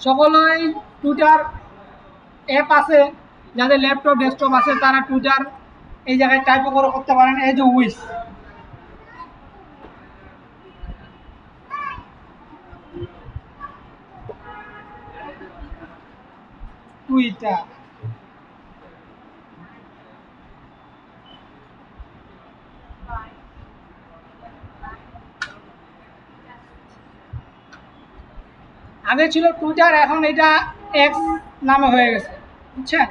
সকলেই Twitter app আছে, যাদের ল্যাপটপ ডেস্কটপ আছে তারা টুইটার এই জায়গায় টাইপও করে করতে পারেন। এই যে উইস টুইটার, আগে ছিল টুইটার, এখন এটা এক্স নামে হয়ে গেছে, বুঝছেন?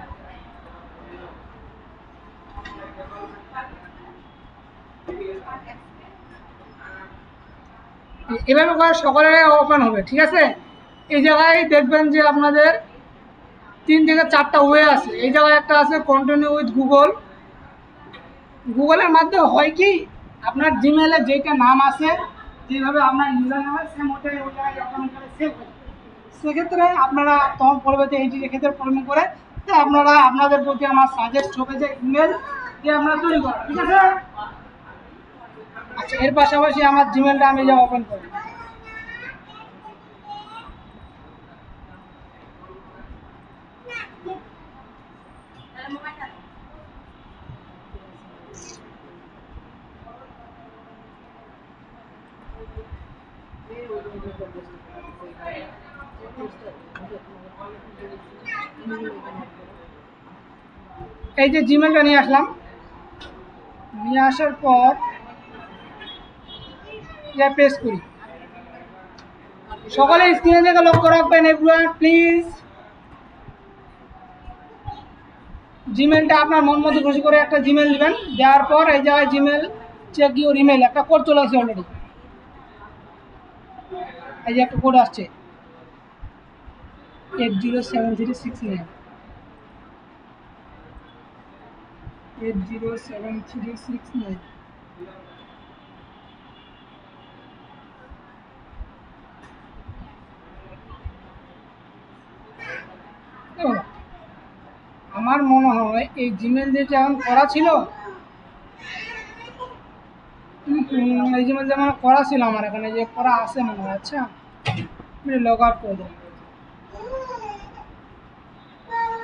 এভাবে করে সকলের ওপেন হবে, ঠিক আছে? এই জায়গায় দেখবেন যে আপনাদের 3 থেকে 4টা ওয়ে আছে। এই জায়গায় একটা আছে কন্টিনিউ উইথ গুগল। গুগলের মাধ্যমে হয় কি, আপনার জিমেলে যেটা নাম আছে, যেভাবে আপনার ইউজার নাম আছে, সেম ওটাই ওই জায়গায় ওপেন করে সেভ হয়। সেক্ষেত্রে আপনারা তখন পরবর্তী এইটি ক্ষেত্রে প্রবলেম করে, তো আপনারা আপনাদের প্রতি আমার সাজেস্ট হবে যে ইমেল দিয়ে আপনারা তৈরি করেন, ঠিক আছে? আচ্ছা, এর পাশাপাশি আমার জিমেলটা আমি যা ওপেন করি, এই যে জিমেলটা নিয়ে আসলাম, নিয়ে আসার পর যা পেস্ট করি। সকলে স্ক্রিনে থেকে লক্ষ্য রাখবেন এভরিওয়ান প্লিজ, জিমেলটা আপনার মন মতো খুশি করে একটা জিমেল দিবেন। দেওয়ার পর এই জায়গায় জিমেল চেক ইউর ইমেল একটা কোড চলে আসছে অলরেডি। এই যে একটা কোড আসছে 807369, 807369। আমার মনে হয় এই জিমেল দিয়ে যেমন করা ছিল, এই জিমেল যেমন করা ছিল আমার এখানে যে করা আছে মনে হয়। আচ্ছা, আমি লগ আউট করে দেবো,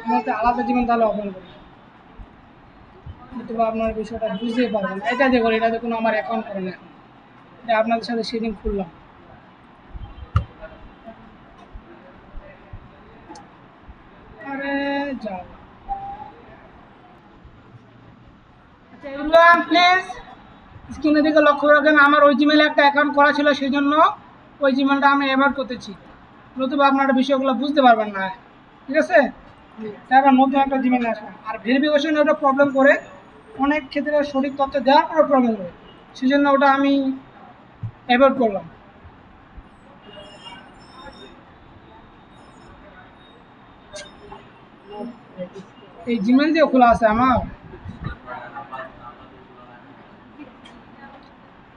আমি একটা আলাদা জিমেল তাহলে ওপেন করি, হয়তো আপনার বিষয়টা বুঝতে পারবেন। এটা দেখুন, এটা দেখুন আমার অ্যাকাউন্ট করেন এখন, এটা আপনাদের সাথে সেটিং খুললাম। আরে যাও, আচ্ছা এভরিওয়ান প্লিজ স্ক্রিনের দিকে লক্ষ্য রাখবেন। আমার ওই জিমেলে একটা অ্যাকাউন্ট করা ছিল, সেই জন্য ওই জিমেলটা আমি অ্যাভয়েড করতেছি, নতুবা আপনারা বিষয়গুলো বুঝতে পারবেন না, ঠিক আছে? তারপর নতুন একটা জিমেল আসলাম, আর ভেরিফিকেশনে ওটা প্রবলেম করে, অনেক ক্ষেত্রে সঠিক তথ্য দেওয়ার পরে প্রবলেম করে, সেই জন্য ওটা আমি অ্যাভয়েড করলাম। এই জিমেল দিয়ে খোলা আছে আমার,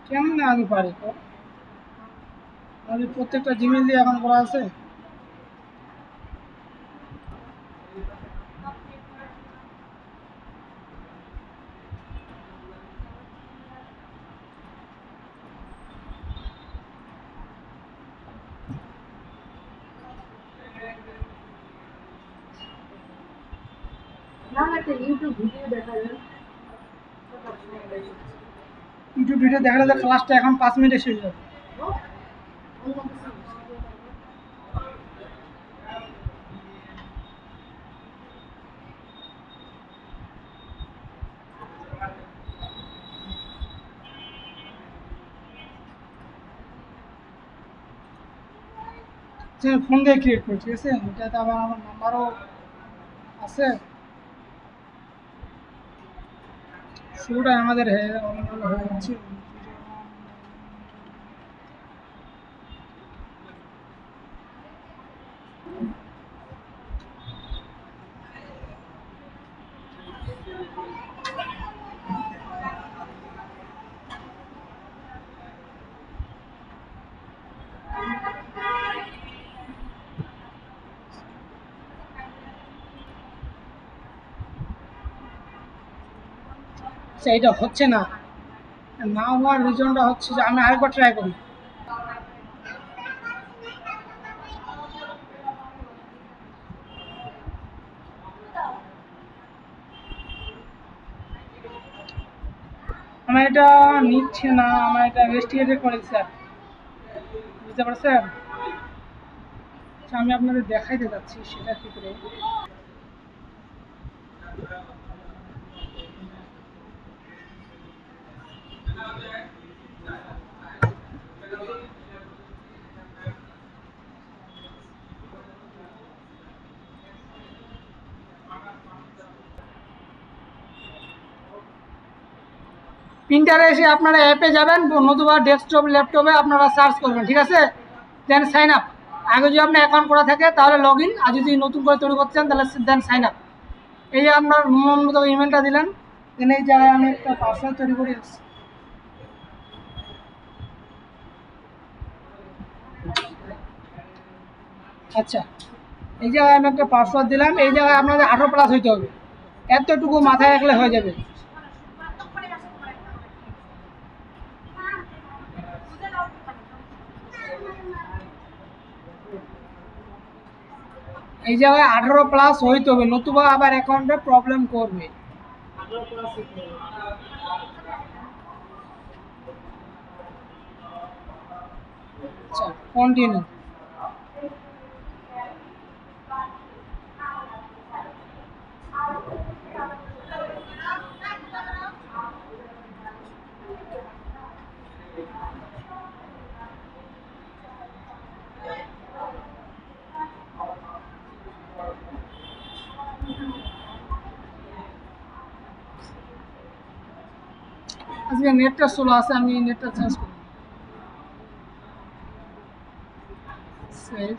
কেমন আমি পারি তো, আমাদের প্রত্যেকটা জিমেল দিয়ে এখন করা আছে। ইউটিউব ভিডিও দেখালে তো ক্লাসটা এখন 5 মিনিটে শেষ হবে। ফোন দিয়ে ক্রিয়েট করি, ঠিক আছে? এটাতে আবার আমার নাম্বারও আছে, শুরুটা আমাদের হয়ে যাচ্ছে। এটা হচ্ছে না, না হওয়ার রিজনটা হচ্ছে যে আমি আরেকবার ট্রাই করি। আমার এটা নিচ্ছে না, আমার এটা ইনভেস্টিগেট করে স্যার, বুঝতে পারছেন? আচ্ছা, আমি আপনাদের দেখাইতে যাচ্ছি সেটা ক্ষেত্রে। প্রিন্টারে এসে আপনারা অ্যাপে যাবেন, নতুবা ডেস্কটপ ল্যাপটপে আপনারা সার্চ করবেন, ঠিক আছে? দেন সাইন আপ। আগে যদি আপনার অ্যাকাউন্ট করা থাকে তাহলে লগ ইন, আর যদি নতুন করে তৈরি করতে চান তাহলে দেন সাইন আপ। এই যে আপনার মন মতো ইমেলটা দিলেন, দেন এই জায়গায় আমি একটা পাসওয়ার্ড তৈরি করে এসেছি। আচ্ছা, এই জায়গায় আমি একটা পাসওয়ার্ড দিলাম। এই জায়গায় আপনাদের 18+ হইতে হবে, এতটুকু মাথায় রাখলে হয়ে যাবে। এই জায়গায় 18+ হইতে হবে, নতুবা আবার অ্যাকাউন্টে প্রবলেম করবে। আচ্ছা, কন্টিনিউ। আজকে নেটটা স্লো আছে, আমি নেটটা চেঞ্জ করি। সেভ।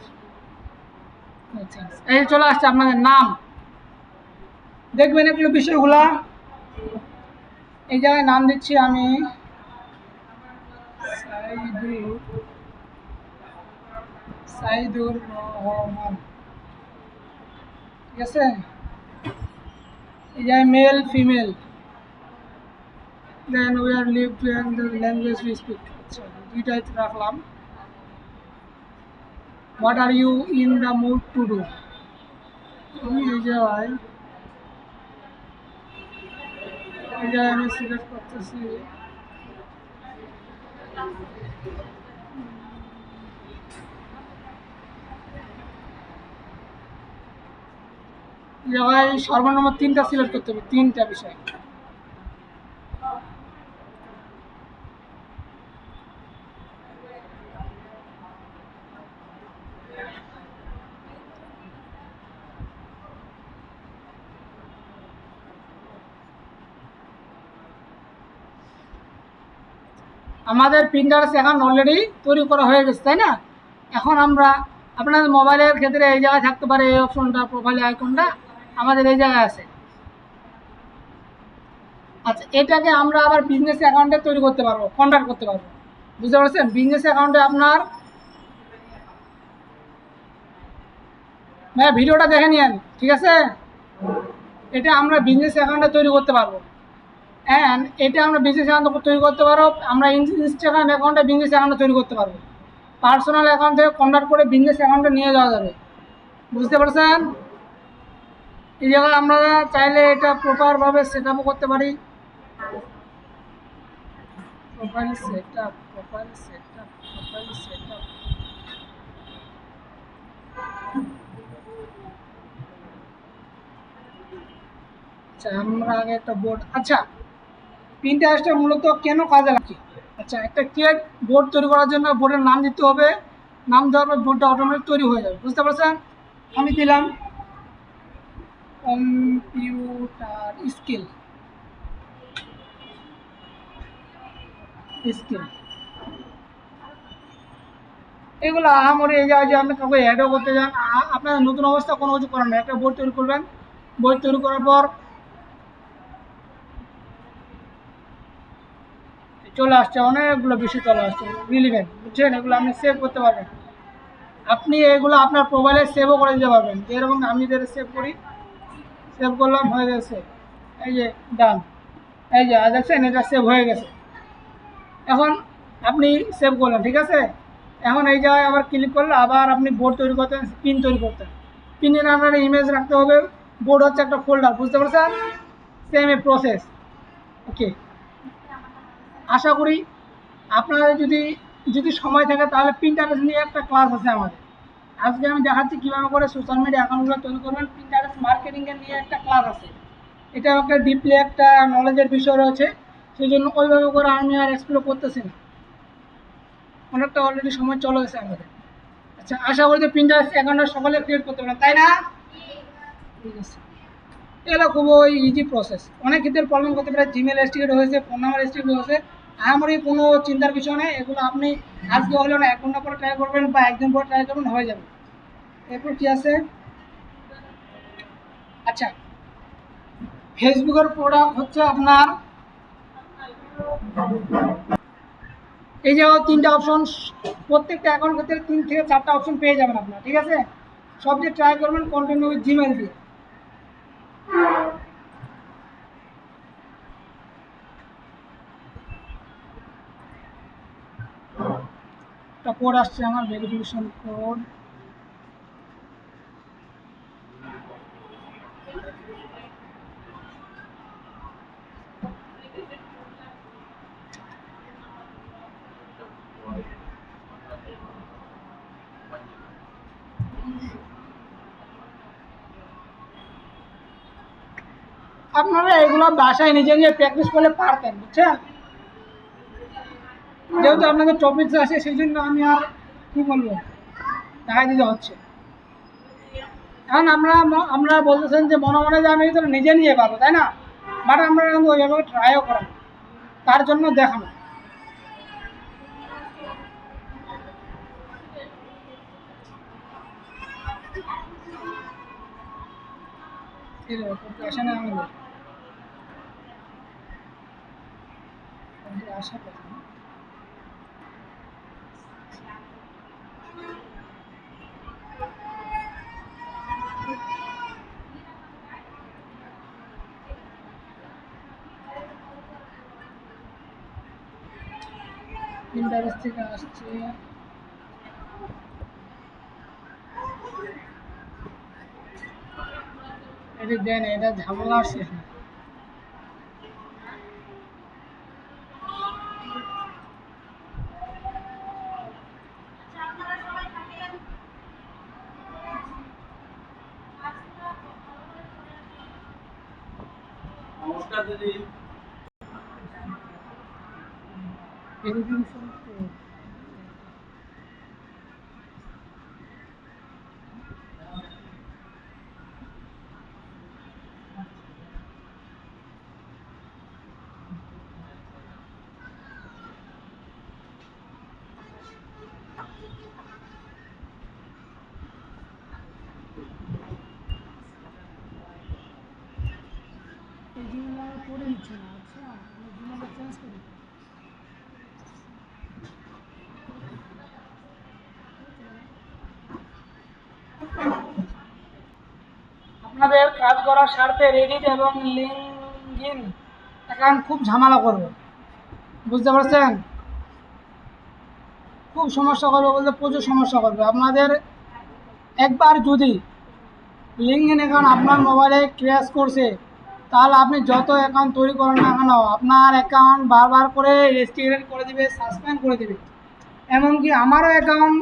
এই চলে আসছে আপনাদের নাম, দেখবেন এগুলো বিষয়গুলা। এই জায়গায় নাম দিচ্ছি আমি সাইদুর রহমান, ঠিক আছে? এই জায়গায় male female, then we are live and the language we speak. আচ্ছা, দুইটাই রাখলাম। What are you in the mood to do. আমি এই জায়গায় আমি সিলেক্ট করতেছি জায়গায় সর্বনিম্ন 3টা সিলেক্ট করতে হবে, 3টা বিষয়। আমাদের প্রিন্টার্স অ্যাকাউন্ট অলরেডি তৈরি করা হয়ে গেছে, তাই না? এখন আমরা আপনাদের মোবাইলের ক্ষেত্রে এই জায়গায় থাকতে পারে এই অপশনটা, প্রোফাইল আইকনটা আমাদের এই জায়গায় আছে। আচ্ছা, এটাকে আমরা আবার বিজনেস অ্যাকাউন্টে তৈরি করতে পারবো, কনভার্ট করতে পারবো, বুঝতে পারছেন? বিজনেস অ্যাকাউন্টে আপনার ভিডিওটা দেখে নিন, ঠিক আছে? এটা আমরা বিজনেস অ্যাকাউন্টে তৈরি করতে পারবো। অ্যান্ড এটা আমরা বিজনেস অ্যাকাউন্ট তৈরি করতে পারবো, আমরা ইনস্টাগ্রাম অ্যাকাউন্টে বিজনেস অ্যাকাউন্টে তৈরি করতে পারবো। পার্সোনাল অ্যাকাউন্ট থেকে কনভার্ট করে বিজনেস অ্যাকাউন্টে নিয়ে যাওয়া যাবে, বুঝতে পারছেন? এই জায়গায় আমরা চাইলে এটা প্রপারভাবে সেট আপও করতে পারি। Profile set up, profile set up, profile set up. আচ্ছা, আমরা আগে একটা বোর্ড, আচ্ছা পিন্টারেস্টটা মূলত কেন কাজে লাগে? আচ্ছা, একটা ক্রিয়েট বোর্ড তৈরি করার জন্য বোর্ডের নাম দিতে হবে, নাম দেওয়ার পর বোর্ডটা অটোমেটিক তৈরি হয়ে যাবে, বুঝতে পারছেন? আমি দিলাম কম্পিউটার স্কিল, স্কিল। এগুলো আহামরি এই যে আপনি কাউকে অ্যাডও করতে যান, আপনার নতুন অবস্থা কোনো কিছু করার নেই। একটা বোর্ড তৈরি করবেন, বোর্ড তৈরি করার পর চলে আসছে অনেকগুলো বিষয় চলে আসছে রিলিভেন্ট, বুঝছেন? এগুলো আপনি সেভ করতে পারবেন, আপনি এগুলো আপনার মোবাইলে সেভও করে দিতে পারবেন। যেরকম আমি যেটা সেভ করি, সেভ করলাম, হয়ে গেছে, এই যে ডান, এই যে দেখছেন এটা সেভ হয়ে গেছে। এখন আপনি সেভ করলেন, ঠিক আছে? এখন এই জায়গায় আবার ক্লিক করলে আবার আপনি বোর্ড তৈরি করতেন, পিন তৈরি করতেন। পিনের আপনার ইমেজ রাখতে হবে, বোর্ড হচ্ছে একটা ফোল্ডার, বুঝতে পারছেন? সেম এ প্রসেস, ওকে। আশা করি আপনাদের যদি যদি সময় থাকে তাহলে পিন্টারেস্ট নিয়ে একটা ক্লাস আছে আমাদের। আজকে আমি দেখাচ্ছি কীভাবে করে সোশ্যাল মিডিয়া অ্যাকাউন্টগুলো তৈরি করবেন। পিন্টারেস্ট মার্কেটিংয়ের নিয়ে একটা ক্লাস আছে, এটা একটা ডিপলি একটা নলেজের বিষয় রয়েছে, সেই জন্য ওইভাবে করে আমি আর এক্সপ্লোর করতেছি না, অনেকটা অলরেডি সময় চলে গেছে আমাদের। আচ্ছা, আশা করি যে পিন্টারেস্ট অ্যাকাউন্টটা সকলে ক্রিয়েট করতে পারেন, তাই না? ঠিক আছে, এগুলো খুবই ইজি প্রসেস। অনেক ক্ষেত্রে প্রবলেম করতে পারে, জিমেল রেস্ট্রিক্টেড হয়েছে, ফোন নাম্বার রেস্ট্রিক্টেড হয়েছে, আমারই কোনো চিন্তার বিষয় নেই। এগুলো আপনি আজকে হলে না 1 ঘন্টা পরে ট্রাই করবেন বা একদিন পরে ট্রাই করবেন, হয়ে যাবে। এরপর কি আছে? আচ্ছা, ফেসবুকের প্রোডাক্ট হচ্ছে আপনার এই যে 3টা অপশন, প্রত্যেকটা অ্যাকাউন্ট ক্ষেত্রে 3 থেকে 4টা অপশন পেয়ে যাবেন আপনার, ঠিক আছে? সব দিয়ে ট্রাই করবেন কন্টিনিউ উইথ জিমেল দিয়ে। একটা কোড আসছে আমার, ভেরিফিকেশন কোড। আপনারা এগুলো বাসায় নিজে নিজে প্র্যাকটিস করলে পারতেন, বুঝছেন? যেহেতু আপনাদের টপিকস আছে সেই জন্য আমি আর কি বলবো, দেখা দিতে হচ্ছে। এখন আমরা বলতেছেন যে মনে মনে যে আমি তো নিজে নিজে পারবো, তাই না? বাট আমরা কিন্তু ওইভাবে ট্রাইও করেন, তার জন্য দেখানো। আসে না আমাদের আশা কথা না। ইন্টারেস্ট থেকে আসছে, এটা দেন, এটা ঝামেলা আসছে। নমস্কার দিদি। ভেরিফিকেশন কোড এই জিমেল করে নিচ্ছে না। আচ্ছা, আমি জিমেলটা চেঞ্জ করি। আপনাদের কাজ করার স্বার্থে রেডিট এবং লিঙ্কডইন অ্যাকাউন্ট খুব ঝামেলা করবে, বুঝতে পারছেন? খুব সমস্যা করবে বলতে প্রচুর সমস্যা করবে আপনাদের। একবার যদি লিঙ্কডইন অ্যাকাউন্ট আপনার মোবাইলে ক্র্যাশ করছে, তাহলে আপনি যত অ্যাকাউন্ট তৈরি করেন না কেন, আপনার অ্যাকাউন্ট বারবার করে রেস্ট্রিক্টেড করে দিবে, সাসপেন্ড করে দিবে। এমনকি আমারও অ্যাকাউন্ট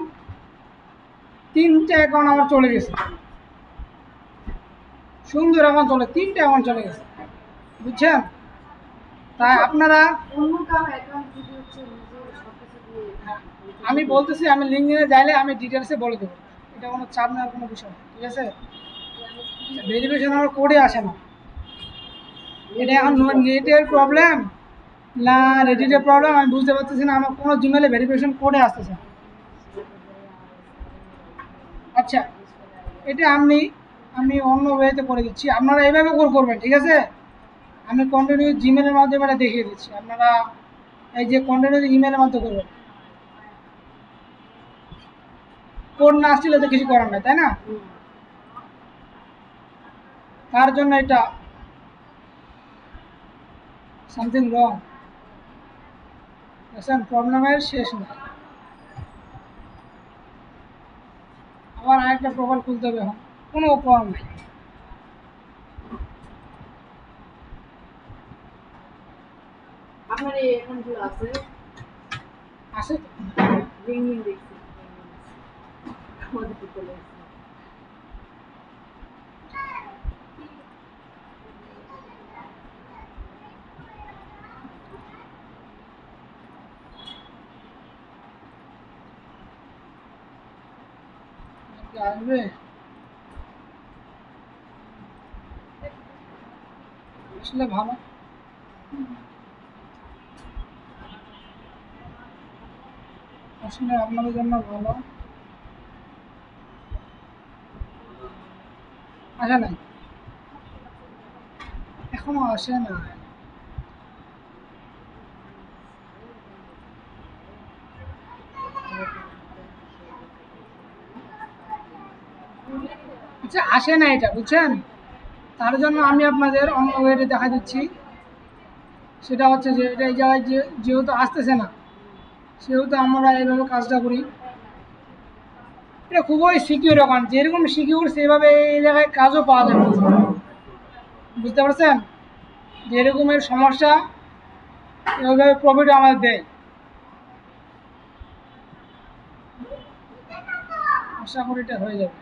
3টে অ্যাকাউন্ট আমার চলে গেছে, সুন্দর অ্যাকাউন্ট চলে, 3টে অ্যাকাউন্ট চলে গেছে, বুঝছেন? তাই আপনারা, আমি বলতেছি, আমি লিঙ্কডইনে যাইলে আমি ডিটেলসে বলে দেবো, এটা কোনো চাপ নেওয়ার কোনো বিষয় না, ঠিক আছে? ভেরিফিকেশন আমার কোডে আসে না, এটা এখন নেটের প্রবলেম না রেডিটের প্রবলেম আমি বুঝতে পারতেছি না, আমার কোনো জিমেলে ভেরিফিকেশন কোডে আসতেছে না। আচ্ছা, এটা আমি অন্য ওয়েতে করে দিচ্ছি, আপনারা এইভাবে করবেন, ঠিক আছে? আমি কন্টিনিউ জিমেলের মাধ্যমে এটা দেখিয়ে দিচ্ছি, আপনারা এই যে কন্টিনিউ ইমেলের মাধ্যমে করবেন। কোড না আসলে তো কিছু করার নাই, তাই না? তার জন্য এটা সামথিং রং, প্রবলেমের শেষ নেই। আবার আরেকটা প্রোফাইল খুলতে হবে, এখন কোনো প্রবলেম নেই। আপনার এই অ্যাকাউন্টগুলো আছে আসবে আসলে ভালো। আসলে আপনাদের জন্য ভালো। আসে নাই, এখনো আসে না। আচ্ছা, আসে না এটা, বুঝছেন? তার জন্য আমি আপনাদের অন্য ওয়েতে দেখা দিচ্ছি। সেটা হচ্ছে যে এটা এই জায়গায় যেহেতু আসতেছে না, সেহেতু আমরা এইভাবে কাজটা করি। এটা খুবই সিকিউর অ্যাকাউন্ট, যেরকম সিকিউর সেভাবে এই জায়গায় কাজও পাওয়া যাবে, বুঝতে পারছেন? যেরকমের সমস্যা ওইভাবে প্রফিট আমাদের দেয়। আশা করি এটা হয়ে যাবে।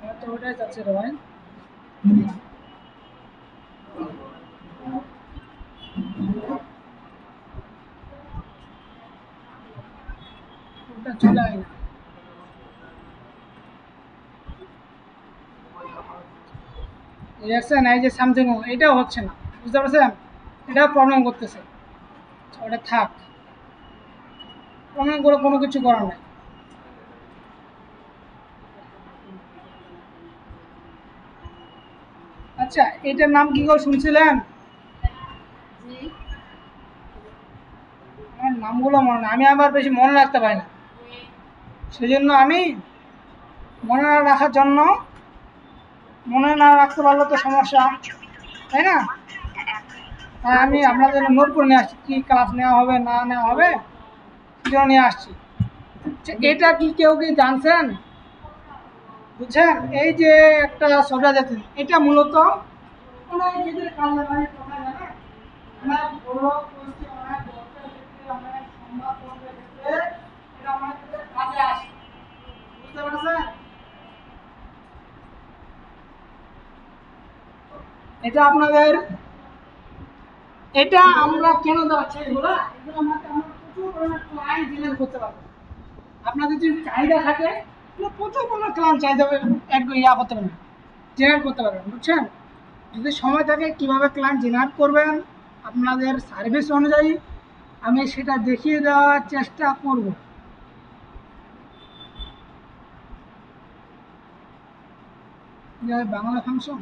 আমার তো ওটাই চাচ্ছে রে ভাই। ওটা চলে আয় না। দেখছেন এই যে সামথিং এটাও হচ্ছে না, বুঝতে পারছেন? এটাও প্রবলেম করতেছে। ওটা থাক, প্রবলেম করে কোনো কিছু করার নাই। আচ্ছা, এটার নাম কি করে শুনছিলেন? আমার নামগুলো মনে নেই, আমি আবার বেশি মনে রাখতে পারি না। সেজন্য আমি মনে না রাখার জন্য, মনে না রাখতে পারলে তো সমস্যা, তাই না? তাই আমি আপনাদের জন্য নোট করে নিয়ে আসছি কী ক্লাস নেওয়া হবে না নেওয়া হবে, সেজন্য নিয়ে আসছি। আচ্ছা, এটা কি কেউ কি জানছেন? বুঝছেন? এই যে একটা সফটওয়্যার আছে, এটা মূলত অনেক ক্ষেত্রে কাজে লাগে, কথা জানে অনেক বড় পোস্টে, অনেক দরকার ক্ষেত্রে, অনেক সংবাদপত্রের ক্ষেত্রে এটা অনেক ক্ষেত্রে কাজে আসে, বুঝতে পারছেন? এটা আপনাদের, এটা আমরা কেন দেওয়াচ্ছি এগুলো? এগুলো আমরা প্রচুর পরিমাণে ক্লায়েন্ট জেনারেট করতে পারবো। আপনাদের যদি চাহিদা থাকে, তাহলে প্রচুর পরিমাণে ক্লায়েন্ট চাহিদা করতে পারবেন, জেনারেট করতে পারবেন, বুঝছেন? যদি সময় থাকে কীভাবে ক্লায়েন্ট জেনারেট করবেন আপনাদের সার্ভিস অনুযায়ী, আমি সেটা দেখিয়ে দেওয়ার চেষ্টা করব। Bangla function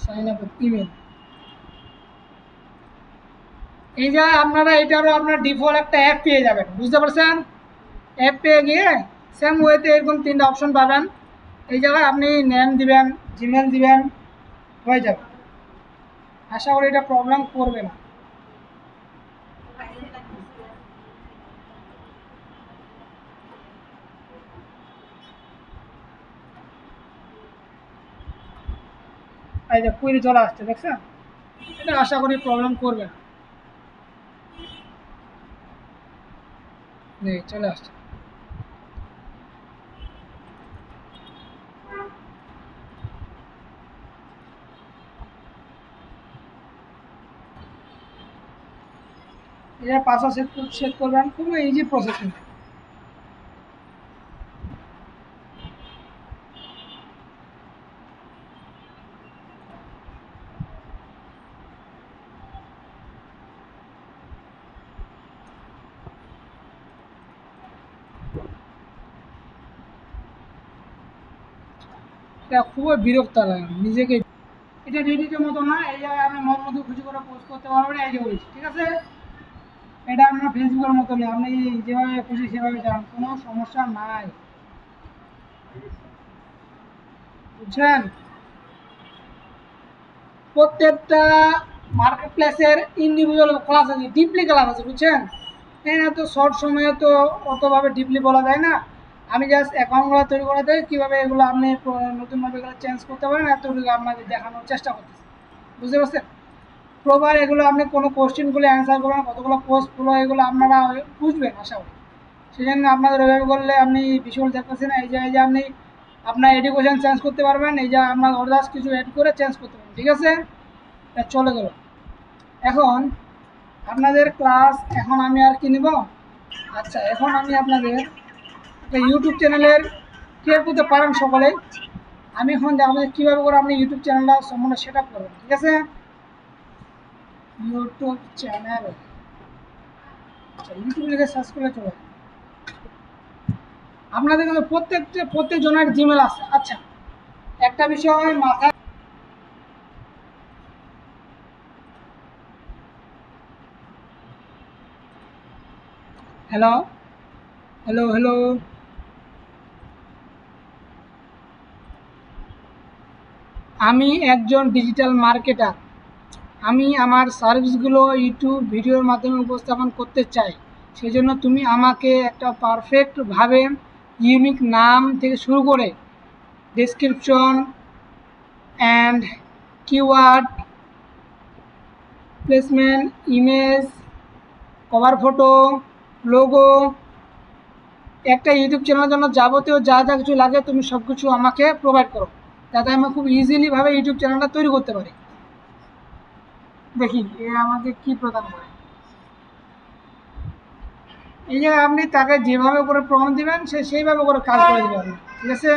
sign up email, এই যে আপনারা এটারও আপনার ডিফল্ট একটা অ্যাপ পেয়ে যাবেন, বুঝতে পারছেন? অ্যাপ পেয়ে গিয়ে সেম ওয়েতে এরকম তিনটা অপশন পাবেন। এই জায়গায় আপনি নেম দিবেন, জিমেল দিবেন, হয়ে যাবে। আশা করি এটা প্রবলেম করবে না। এই যে কুইরি চলে আসছে, দেখছেন? এটা আশা করি প্রবলেম করবে না। চলে আসছে। এটা পাসওয়ার্ড সেট করবেন, খুবই ইজি প্রসেস। এটা খুবই বিরক্ত লাগে নিজেকে। এটা রেডিটের মতো না, এই জায়গায় আপনি মন মতো খুশি করে পোস্ট করতে পারবেন, এই যে বলছি, ঠিক আছে? এটা আপনার ফেসবুকের মতো নেই, আপনি যেভাবে খুশি সেভাবে যান, কোনো সমস্যা নাই, বুঝছেন? প্রত্যেকটা মার্কেট প্লেসের ইন্ডিভিজুয়াল ক্লাস আছে, ডিপলি ক্লাস আছে, বুঝছেন? হ্যাঁ, তো শর্ট সময়ে তো অতভাবে ডিপলি বলা যায় না। আমি জাস্ট অ্যাকাউন্টগুলো তৈরি করে দেয় কীভাবে এগুলো আপনি নতুনভাবে এগুলো চেঞ্জ করতে পারেন এতটুকু আপনাকে দেখানোর চেষ্টা করতেছি, বুঝতে পারছেন। প্রপার এগুলো আপনি কোনো কোশ্চেনগুলো অ্যান্সার করবেন, কতগুলো পোস্ট হলো এগুলো আপনারা বুঝবেন আশা করি। সেই জন্য আপনাদের ওইভাবে করলে আপনি ভিজুয়াল দেখতেছেন, এই যে আপনি আপনার এডুকেশন চেঞ্জ করতে পারবেন, এই যে আপনার অর্ডার্স কিছু অ্যাড করে চেঞ্জ করতে পারবেন, ঠিক আছে। চলে গেল। এখন আপনাদের ক্লাস এখন আমি আর কি নেব। আচ্ছা, এখন আমি আপনাদের একটা ইউটিউব চ্যানেলের ক্রিয়েট করতে পারেন সকলে। আমি এখন দেখাবো কীভাবে করে আপনি ইউটিউব চ্যানেলটা সম্পূর্ণ সেট আপ করবেন, ঠিক আছে। ইউটিউব চ্যানেল, আচ্ছা ইউটিউব লিখে সার্চ করে চলে আপনাদের কিন্তু প্রত্যেক জনের জিমেল আছে। আচ্ছা, একটা বিষয় মাথায়, হ্যালো হ্যালো হ্যালো, আমি একজন ডিজিটাল মার্কেটার। আমি আমার সার্ভিসগুলো ইউটিউব ভিডিওর মাধ্যমে উপস্থাপন করতে চাই। সেজন্য তুমি আমাকে একটা পারফেক্টভাবে ইউনিক নাম থেকে শুরু করে description and keyword placement, image, cover photo, logo, একটা ইউটিউব চ্যানেলের জন্য যাবতীয় যা যা কিছু লাগে তুমি সব কিছু আমাকে প্রোভাইড করো, যাতে আমি খুব ইজিলিভাবে ইউটিউব চ্যানেলটা তৈরি করতে পারি। দেখি এ আমাকে কি প্রদান করে। এই যে আপনি তাকে যেভাবে করে প্রমাণ দিবেন সে সেইভাবে করে কাজ করে দেবে আপনি, ঠিক আছে।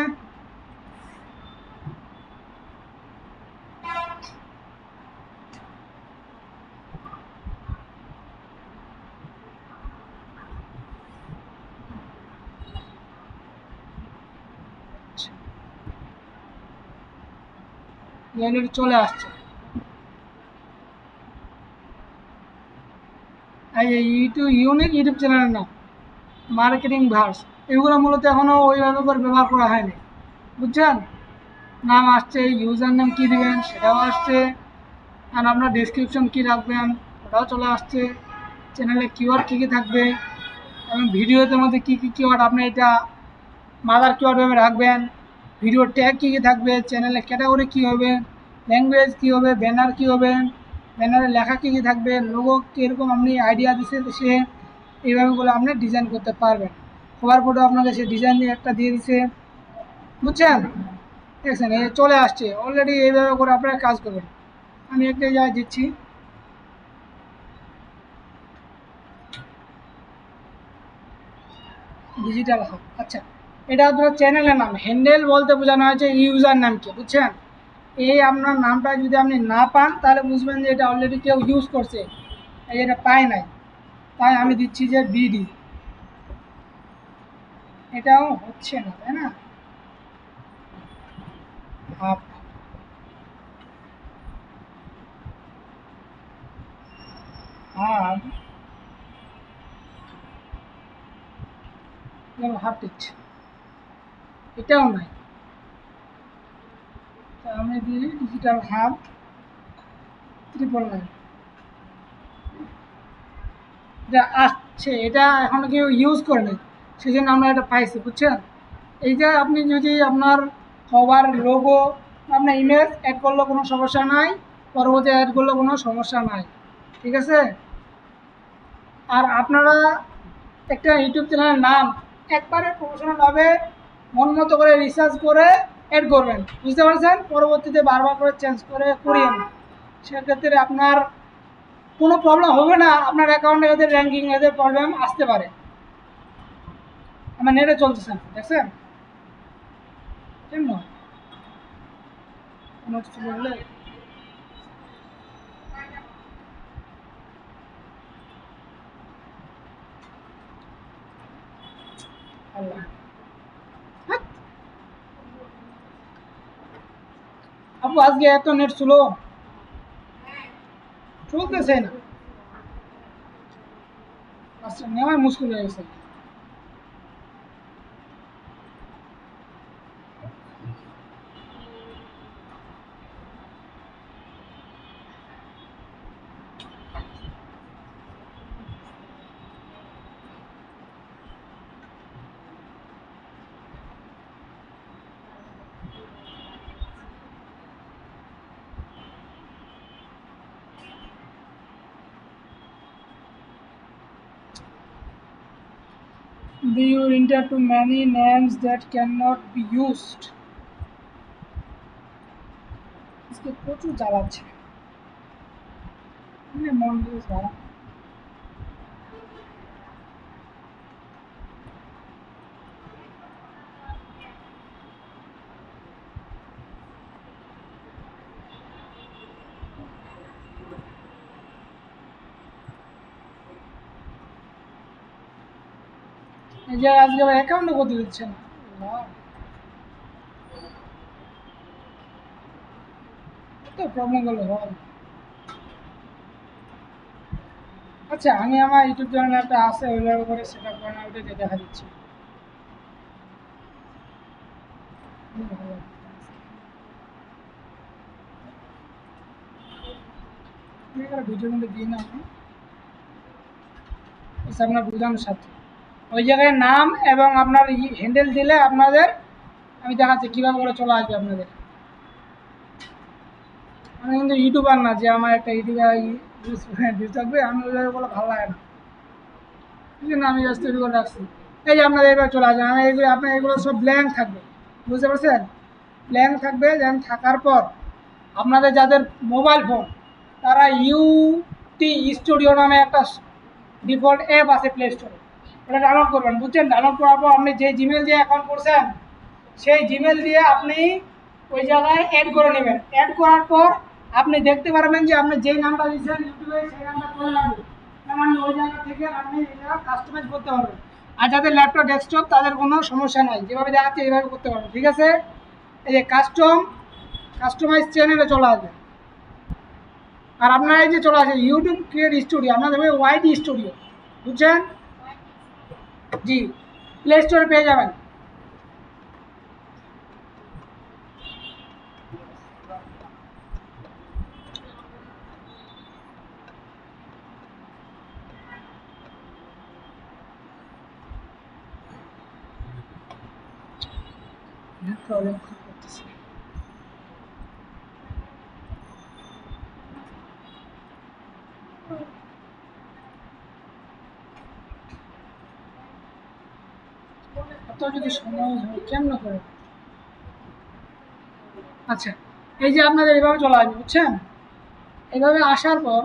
অলরেডি চলে আসছে। এই ইউনিক ইউটিউব চ্যানেলের নাম মার্কেটিং ভার্স, এগুলো মূলত এখনও ওইভাবে করে ব্যবহার করা হয়নি, বুঝছেন। নাম আসছে, ইউজার নেম কী দেবেন সেটাও আসছে, আর আপনার ডেসক্রিপশন কী রাখবেন ওটাও চলে আসছে, চ্যানেলে কিওয়ার্ড কী কী থাকবে এবং ভিডিওতে মধ্যে কী কী কিওয়ার্ড আপনি এটা মাদার কিওয়ার্ডভাবে রাখবেন, ভিডিও ট্যাগ কী কী থাকবে, চ্যানেলে ক্যাটাগরি কী হবে, ল্যাঙ্গুয়েজ কী হবে, ব্যানার কী হবে, ব্যানারে লেখা কী কী থাকবে, লোগো কীরকম আপনি আইডিয়া দিছে সে এইভাবে বলে আপনি ডিজাইন করতে পারবেন। কভার ফটো আপনাকে সে ডিজাইন দিয়ে একটা দিয়ে দিছে, বুঝছেন। দেখছেন এই চলে আসছে অলরেডি, এইভাবে করে আপনারা কাজ করবেন। আমি একটা জায়গায় দিচ্ছি, ডিজিটাল হাব। আচ্ছা, এটা আপনার চ্যানেলের নাম, হ্যান্ডেল বলতে বোঝানো হয়েছে ইউজার নামকে, বুঝছেন। এই আপনার নামটা যদি আপনি না পান তাহলে বুঝবেন যে এটা অলরেডি কেউ ইউজ করছে, এই এটা পায় নাই, তাই আমি দিচ্ছি যে বিডি। এটাও হচ্ছে না, তাই না। হাব, হাব, হাব দিচ্ছি, এটাও নাই। আমি দিই ডিজিটাল হাব 999, এটা আসছে, এটা এখনো কেউ ইউজ করে নেই, সেই জন্য আমরা এটা পাইছি, বুঝছেন। এই যে আপনি যদি আপনার কভার, লোগো, আপনার ইমেজ অ্যাড করলে কোনো সমস্যা নাই, পরবর্তী অ্যাড করলে কোনো সমস্যা নাই, ঠিক আছে। আর আপনারা একটা ইউটিউব চ্যানেলের নাম একবারে প্রফেশনালভাবে মন মতো করে রিসার্চ করে অ্যাড করবেন, বুঝতে পারছেন। পরবর্তীতে বারবার করে চেঞ্জ করে করিয়েন, সেক্ষেত্রে আপনার কোনো প্রবলেম হবে না, আপনার অ্যাকাউন্টে এদের র্যাঙ্কিং এদের প্রবলেম আসতে পারে। আমার নেটে চলতেছে না, দেখছেন কেমন বললে। আল্লাহ, আপু আজকে এত নেট স্লো চলতেছে না, আচ্ছা নেওয়াই মুশকিল হয়ে গেছে। Do you enter too many names that cannot be used? इसके প্রচুর জ্বালাচ্ছে মানে মন দিয়ে জ্বালা এই যে আজকে অ্যাকাউন্টে করতে দিচ্ছে না তো প্রবলেম গুলো হয় আচ্ছা আমি আমার ইউটিউব চ্যানেলে একটা আছে ওইভাবে করে সেটা করে না ওইটা দেখা দিচ্ছি ভিডিও মধ্যে দিই না আমি আপনার বুঝানোর সাথে ওই জায়গায় নাম এবং আপনার হ্যান্ডেল দিলে আপনাদের আমি দেখাচ্ছি কীভাবে করে চলে আসবে আপনাদের আমি কিন্তু ইউটিউবার না যে আমার একটা ইউটিউবার ভিউ থাকবে আমি ওই জায়গায় বলে ভালো লাগে না ঠিক আছে আমি জাস্ট তৈরি করে রাখছি এই যে আপনাদের এবার চলে আসবে আমি এগুলো আপনার এগুলো সব ব্ল্যাঙ্ক থাকবে বুঝতে পারছেন ব্ল্যাঙ্ক থাকবে যেন থাকার পর আপনাদের যাদের মোবাইল ফোন তারা ইউটি স্টুডিও নামে একটা ডিফল্ট অ্যাপ আছে প্লে স্টোরে ওটা ডাউনলোড করবেন বুঝছেন ডাউনলোড করার পর আপনি যে জিমেল দিয়ে অ্যাকাউন্ট করছেন সেই জিমেল দিয়ে আপনি ওই জায়গায় অ্যাড করে নেবেন অ্যাড করার পর আপনি দেখতে পারবেন যে আপনি যেই নামটা দিয়েছেন ইউটিউবে সেই নামটা চলে যাবে মানে ওই জায়গা থেকে আপনি এটা কাস্টমাইজ করতে পারবেন আর যাদের ল্যাপটপ ডেস্কটপ তাদের কোনো সমস্যা নাই যেভাবে দেখাচ্ছে এইভাবে করতে পারবেন ঠিক আছে এই যে কাস্টমাইজ চ্যানেলে চলে আসবে আর আপনারা এই যে চলে আসে ইউটিউব ক্রিয়েট স্টুডিও আপনার দেখবেন ওয়াইটি স্টুডিও বুঝছেন জি প্লে স্টোরে পেয়ে যাবেন প্রবলেম করতেছে এত যদি সময় হয় কেমন করে আচ্ছা এই যে আপনাদের এইভাবে চলে আসবে বুঝছেন এইভাবে আসার পর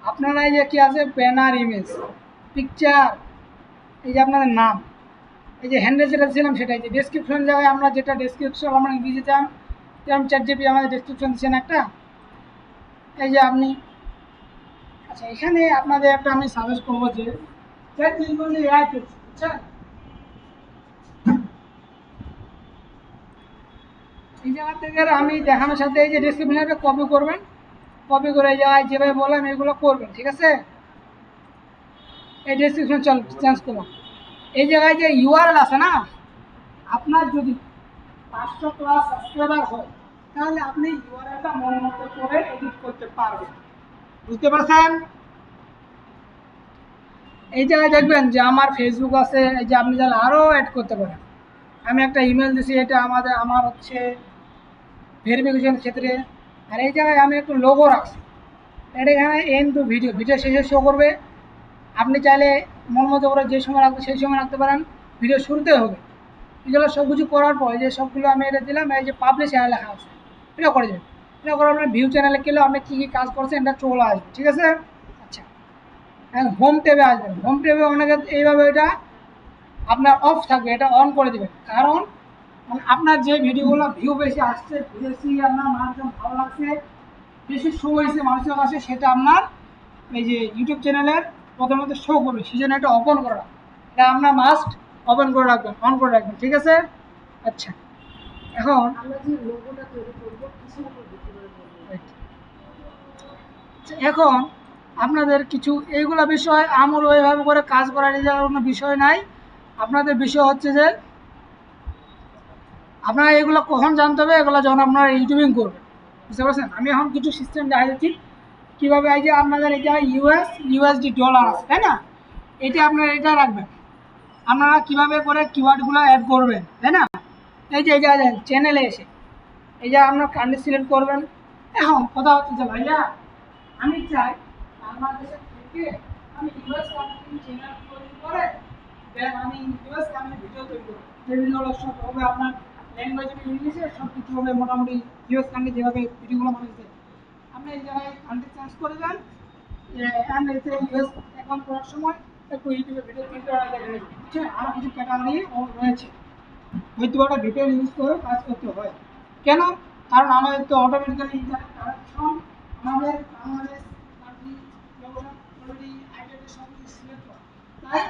আপনারা এই যে কি আছে ব্যানার ইমেজ পিকচার এই যে আপনাদের নাম এই যে হ্যান্ডেল যেটা দিয়েছিলাম সেটাই যে ডেসক্রিপশন জায়গায় আমরা যেটা ডেসক্রিপশন আমরা ইংরেজি দিতাম যেরকম চ্যাটজিপিটি আমাদের ডেসক্রিপশন দিচ্ছেন একটা এই যে আপনি আচ্ছা এখানে আপনাদের একটা আমি সাজেস্ট করবো যে এআই টুলস বুঝছেন এই জায়গা থেকে আমি দেখানোর সাথে এই যে ডেসক্রিপশনটা কপি করবেন কপি করে এই জায়গায় যেভাবে বললাম এগুলো করবেন ঠিক আছে এই ডেসক্রিপশন চেঞ্জ করলাম এই জায়গায় যে ইউআরএল আছে না আপনার যদি 500+ সাবস্ক্রাইবার হয় তাহলে আপনি ইউআরএলটা মন মতো করে এডিট করতে পারবেন বুঝতে পারছেন এই জায়গায় দেখবেন যে আমার ফেসবুক আছে এই যে আপনি তাহলে আরও অ্যাড করতে পারেন আমি একটা ইমেল দিছি এটা আমার হচ্ছে ভেরিফিকেশন ক্ষেত্রে আর এই জায়গায় আমি একটু লোগো রাখছি এটা এখানে এন্ড টু ভিডিও শেষে শো করবে আপনি চাইলে মন মতো করে যে সময় রাখবেন সেই সময় রাখতে পারেন ভিডিও শুরুতে হবে এগুলো সব কিছু করার পর যে সবগুলো আমি এটা দিলাম এই যে পাবলিশ চ্যানেল লেখা আছে এটা করে দেবেন এটা করে আপনার ভিউ চ্যানেলে গেলেও আপনি কী কী কাজ করছেন এটা চলে আসবে ঠিক আছে আচ্ছা হ্যাঁ হোম ট্যাবে আসবেন হোম ট্যাবে অনেকে এইভাবে এটা আপনার অফ থাকবে এটা অন করে দেবেন কারণ আপনার যে ভিডিওগুলো ভিউ বেশি আসছে বেশি আপনার মানুষজন ভালো লাগছে বেশি শো হয়েছে মানুষের কাছে সেটা আপনার এই যে ইউটিউব চ্যানেলের প্রথমত শো করবে সেই জন্য এটা ওপেন করে রাখবেন এটা আপনার মাস্ট ওপেন করে রাখবেন অন করে রাখবেন ঠিক আছে আচ্ছা এখন আমরা যে লোগোটা তৈরি করব কিসের উপর ভিত্তি করে করব এখন আপনাদের কিছু এইগুলা বিষয় আমার ওইভাবে করে কাজ করার কোনো বিষয় নাই আপনাদের বিষয় হচ্ছে যে আপনারা এগুলো কখন জানতে হবে এগুলো যখন আপনারা ইউটিউবিং করবেন বুঝতে পারছেন আমি এখন কিছু সিস্টেম দেখা যাচ্ছি কীভাবে এই যে আপনাদের এটা ইউএসডি ডলার আছে তাই না এটা আপনারা এটা রাখবেন আপনারা কীভাবে করে কিওয়ার্ডগুলো অ্যাড করবেন তাই না এই যে চ্যানেলে এসে এই যে আপনার কান্ট্রি সিলেক্ট করবেন। এখন কথা হচ্ছে যে ভাইয়া আমি চাই বাংলাদেশের থেকে আমি ইউএস কান্ট্রি চ্যানেল তৈরি করে দেন আমি ইউএস কান্ট্রি ভিডিও তৈরি করবো। যে ভিডিওগুলো সব হবে আপনার ল্যাঙ্গুয়েজ ইংলিশে, সব কিছু হবে মোটামুটি ইউএস কান্ট্রি যেভাবে ভিডিওগুলো বানাচ্ছে। আপনি এই জায়গায় কান্ট্রি চেঞ্জ করে দেন অ্যান্ড এতে ইউএস অ্যাকাউন্ট করার সময় একটু ইউটিউবে ভিডিও তৈরি করা দেখে নেবেন, বুঝছেন? আরও কিছু ক্যাটাগরি রয়েছে, হয়তো একটা ভিপিএন ইউজ করে কাজ করতে হয়। কেন? কারণ আমাদের তো অটোমেটিক্যালি ইন্টারনেট কানেকশন আমাদের বাংলাদেশ কান্ট্রি অলরেডি আইডিতে সব কিছু সিলেক্ট করা। তাই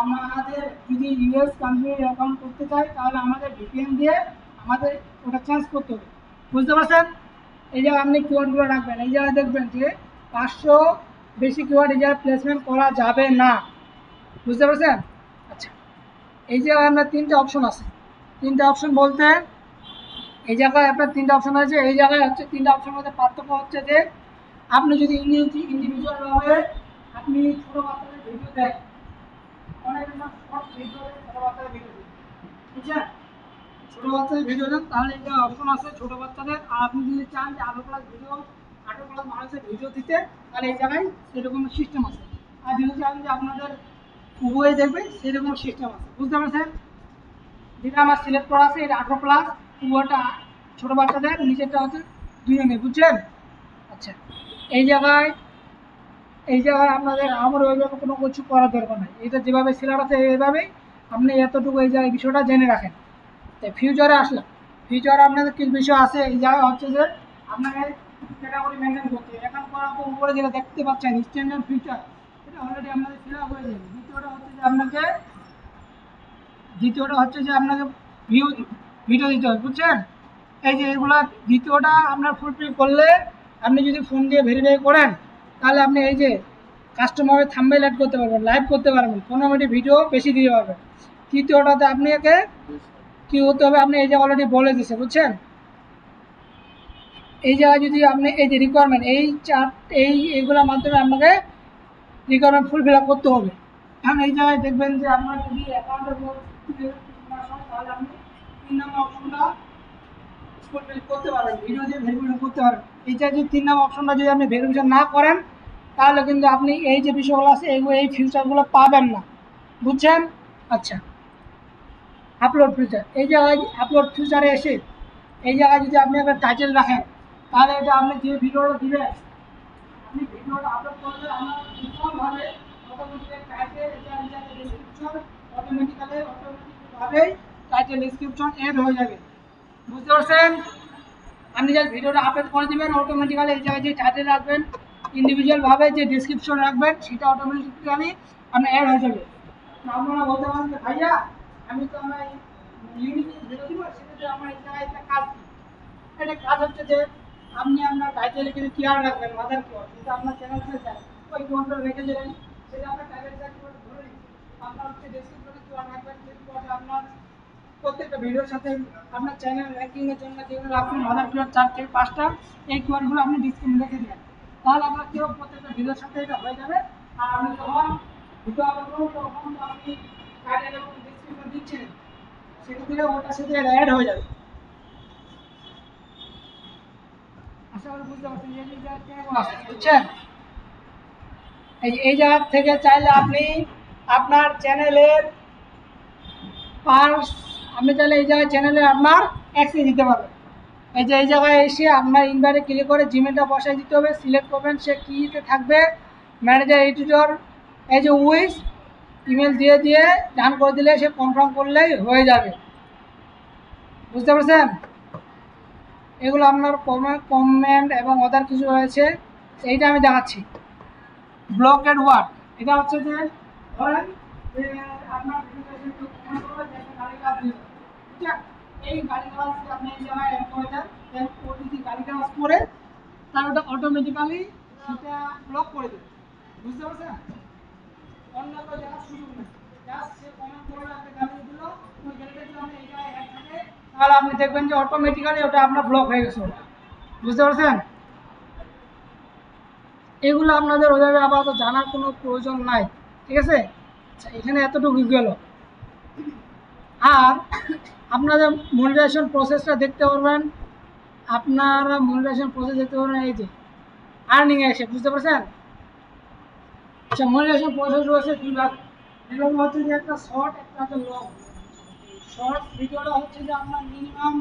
আমাদের যদি ইউএস কান্ট্রি অ্যাকাউন্ট করতে চাই তাহলে আমাদের ভিপিএন দিয়ে আমাদের ওটা চেঞ্জ করতে হবে, বুঝতে পারছেন? এই জায়গায় আপনি কিওয়ার্ডগুলো রাখবেন। এই জায়গায় দেখবেন যে 500 বেশি কিওয়ার্ড এই জায়গায় প্লেসমেন্ট করা যাবে না, বুঝতে পারছেন? আচ্ছা, এই জায়গায় আপনার 3টে অপশন আছে। 3টে অপশন বলতে এই জায়গায় আপনার 3টে অপশন আছে। এই জায়গায় হচ্ছে 3টে অপশনের মধ্যে পার্থক্য হচ্ছে যে আপনি যদি ইন্ডিভিজুয়ালভাবে আপনি ছোটো বাচ্চাদের ভিডিও দেন, অনেক শর্ট ভিডিও ছোটো বাচ্চাদের ভিডিও দেন, বুঝছেন? ছোটো বাচ্চাদের ভিডিও দেন তাহলে এটা অপশন আছে ছোটো বাচ্চাদের। আর আপনি যদি চান যে 18+ মানুষের ভিডিও দিতে তাহলে এই জায়গায় সেরকম সিস্টেম আছে। আর যদি চান যে আপনাদের উভয়ে দেখবে সেরকম সিস্টেম আছে, বুঝতে পারছেন? যেটা আমার সিলেক্ট করা আছে এটা 18+, উভয়টা ছোটো বাচ্চাদের, নিচেরটা হচ্ছে 2 MB, বুঝছেন? আচ্ছা, এই জায়গায় আপনাদের আমার ওইভাবে কোনো কিছু করার দরকার নেই। এটা যেভাবে সিলেক্ট আছে এইভাবেই আপনি এতটুকু এই জায়গায় বিষয়টা জেনে রাখেন। তাই ফিউচারে আসলাম, ফিউচারে আপনাদের কিছু বিষয় আছে। এই জায়গায় হচ্ছে যে আপনাকে ক্যাটাগরি মেনটেন করতে হবে। এখন করার পর উপরে যেটা দেখতে পাচ্ছেন স্ট্যান্ডার্ড ফিউচার, এটা অলরেডি আপনাদের ফিল আপ হয়ে যাবে। দ্বিতীয়টা হচ্ছে যে আপনাকে ভিডিও দিতে হবে, বুঝছেন? এই যে এগুলো দ্বিতীয়টা আপনার ফুলফিল করলে আপনি যদি ফোন দিয়ে ভেরিফাই করেন তাহলে আপনি এই যে কাস্টমারের থাম্বনেল অ্যাড করতে পারবেন, লাইভ করতে পারবেন, 15 মিনিট ভিডিও বেশি দিতে পারবেন। তৃতীয়টাতে আপনাকে কী হতে হবে আপনি এই যে অলরেডি বলে দিচ্ছে, বুঝছেন? এই জায়গায় যদি আপনি এই যে রিকোয়ারমেন্ট এইগুলোর মাধ্যমে আপনাকে রিকোয়ারমেন্ট ফুলফিল আপ করতে হবে। এখন এই জায়গায় দেখবেন যে আপনার যদি অ্যাকাউন্টের তাহলে আপনি 3 নম্বর অপশনটা ফুলফিল করতে পারবেন, ভিডিও দিয়ে ভেরিফিকেশন করতে পারবেন। এইটা যদি 3 নম্বর অপশনটা যদি আপনি ভেরিফিকেশন না করেন তাহলে কিন্তু আপনি এই যে বিষয়গুলো আছে এই ফিউচারগুলো পাবেন না, বুঝছেন? আচ্ছা, আপলোড ফিউচার। এই জায়গায় আপলোড ফিউচারে এসে এই জায়গায় যদি আপনি একটা টাইটেল রাখেন তাহলে এটা আপনি যে ভিডিওটা দিবেন, আপনি ভিডিওটা আপলোড করলে আমার ভাবে অটোমেটিক্যালি টাইটেল ডিসক্রিপশন এড হয়ে যাবে, বুঝতে পারছেন? আপনি যে ভিডিওটা আপলোড করে দিবেন অটোমেটিক্যালি এই জায়গায় যে টাইটেল রাখবেন, ইন্ডিভিজুয়ালভাবে যে ডিসক্রিপশন রাখবেন সেটা অটোমেটিক্যালি আপনি অ্যাড হয়ে যাবে। আপনারা বলতে পারেন যে ভাইয়া আমি তো আমার ইউনিক ভিডিও দিব, সেটাতে আমার এই জায়গায় একটা কাজ, এটা কাজ হচ্ছে যে আপনি আপনার টাইটেলে কিন্তু কিওয়ার্ড রাখবেন, মাদার কিওয়ার্ড, যেটা আপনার চ্যানেল থেকে চাই ওই কিওয়ার্ডটা রেখে দেবেন, সেটা আপনার টাইটেল কিওয়ার্ড ধরে নিন। আপনার হচ্ছে ডেসক্রিপশনে কিওয়ার্ড রাখবেন, যে কিওয়ার্ডটা আপনার প্রত্যেকটা ভিডিওর সাথে আপনার চ্যানেল র্যাঙ্কিংয়ের জন্য যেগুলো আপনি মাদার কিওয়ার্ড 4 থেকে 5টা এই কিওয়ার্ডগুলো আপনি ডিসক্রিপশনে রেখে দেবেন। তাহলে আপনার কেউ প্রত্যেকটা ভিডিওর সাথে এটা হয়ে যাবে। আর আপনি যখন ভিডিও আপলোড করুন তখন আপনি টাইটেল এবং ডেসক্রিপশন দিচ্ছেন সেটা দিলে ওটার সাথে অ্যাড হয়ে যাবে। আশা করি বুঝতে পারছেন যে বুঝছেন? এই জায়গা থেকে চাইলে আপনি আপনার চ্যানেলের আপনি চাইলে এই জায়গায় চ্যানেলে আপনার অ্যাক্সেস দিতে পারবেন। এই যে এই জায়গায় এসে আপনার ইনভাইটে ক্লিক করে জিমেলটা বসাই দিতে হবে, সিলেক্ট করবেন সে কীতে থাকবে, ম্যানেজার এডিটর এই যে উইস ইমেল দিয়ে ডান করে দিলে সে কনফার্ম করলেই হয়ে যাবে, বুঝতে পারছেন? এগুলো আপনার কমেন্ট এবং আদার কিছু রয়েছে, এইটা আমি দেখাচ্ছি। ব্লকেড ওয়ার্ড, এটা হচ্ছে যে ধরেন যে আপনার এই গালিগালাজ আপনি এই জায়গায় অ্যাড করে দেন, ও যদি গালিগালাজ করে তাহলে ওটা অটোমেটিক্যালি সেটা ব্লক করে দেবে, বুঝতে পারছেন? অন্য কেউ দেখার সুযোগ নেই, জাস্ট সে কমেন্ট করে একটা গালি দিল, ওই গালিটা যদি আপনি এই জায়গায় অ্যাড থাকে তাহলে আপনি দেখবেন যে অটোমেটিক্যালি ওটা আপনার ব্লক হয়ে গেছে, বুঝতে পারছেন? এগুলো আপনাদের ওইভাবে আপাতত জানার কোনো প্রয়োজন নাই, ঠিক আছে? আচ্ছা, এখানে এতটুকু গেল। আর আপনাদের মনিটাইজেশন প্রসেসটা দেখতে পারবেন। আপনারা মনিটাইজেশন প্রসেস দেখতে পারবেন এই যে আর্নিং এসে, বুঝতে পারছেন? আচ্ছা, মনিটাইজেশন প্রসেস রয়েছে দুই ভাগ। এরকম হচ্ছে যে একটা শর্ট, একটা হচ্ছে লং। শর্ট ভিডিওটা হচ্ছে যে আপনার মিনিমাম,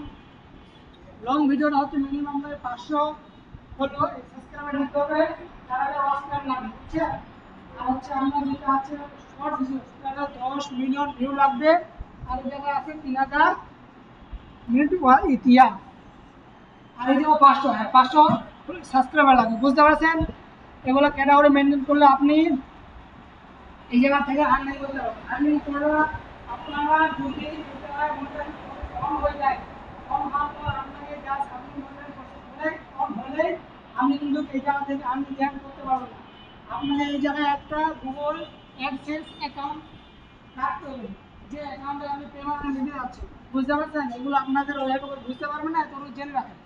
লং ভিডিওটা হচ্ছে মিনিমাম 500 হলো সাবস্ক্রাইবার নিতে হবে, তার আগে ওয়াচ টাইম লাগবে, বুঝছেন? আর হচ্ছে আমরা যেটা আছে শর্ট ভিডিও, সেটা 10 মিলিয়ন ভিউ লাগবে। আর এই জায়গায় আছে 3000 মিনিট ইতিহাস। আর এই যে 500, হ্যাঁ 500 সাবস্ক্রাইবার লাগবে, বুঝতে পারছেন? এগুলো ক্যাটাগরি মেনটেন করলে আপনি এই জায়গা থেকে আর্নিং করতে পারবেন। আর্নিং করা আপনারা যদি কম হয়ে যায়, কম হওয়ার পর আপনাকে জাস্ট আপনি কম হলে আপনি কিন্তু এই জায়গা থেকে আর্নিং জ্ঞান করতে পারবেন না। আপনাকে এই জায়গায় একটা গুগল অ্যাডসেন্স অ্যাকাউন্ট রাখতে হবে, যে অ্যাকাউন্টে আপনি পেমেন্ট নিতে যাচ্ছেন, বুঝতে পারছেন? এগুলো আপনাদের ওইভাবে বুঝতে পারবেন না, তখন জেনে রাখেন।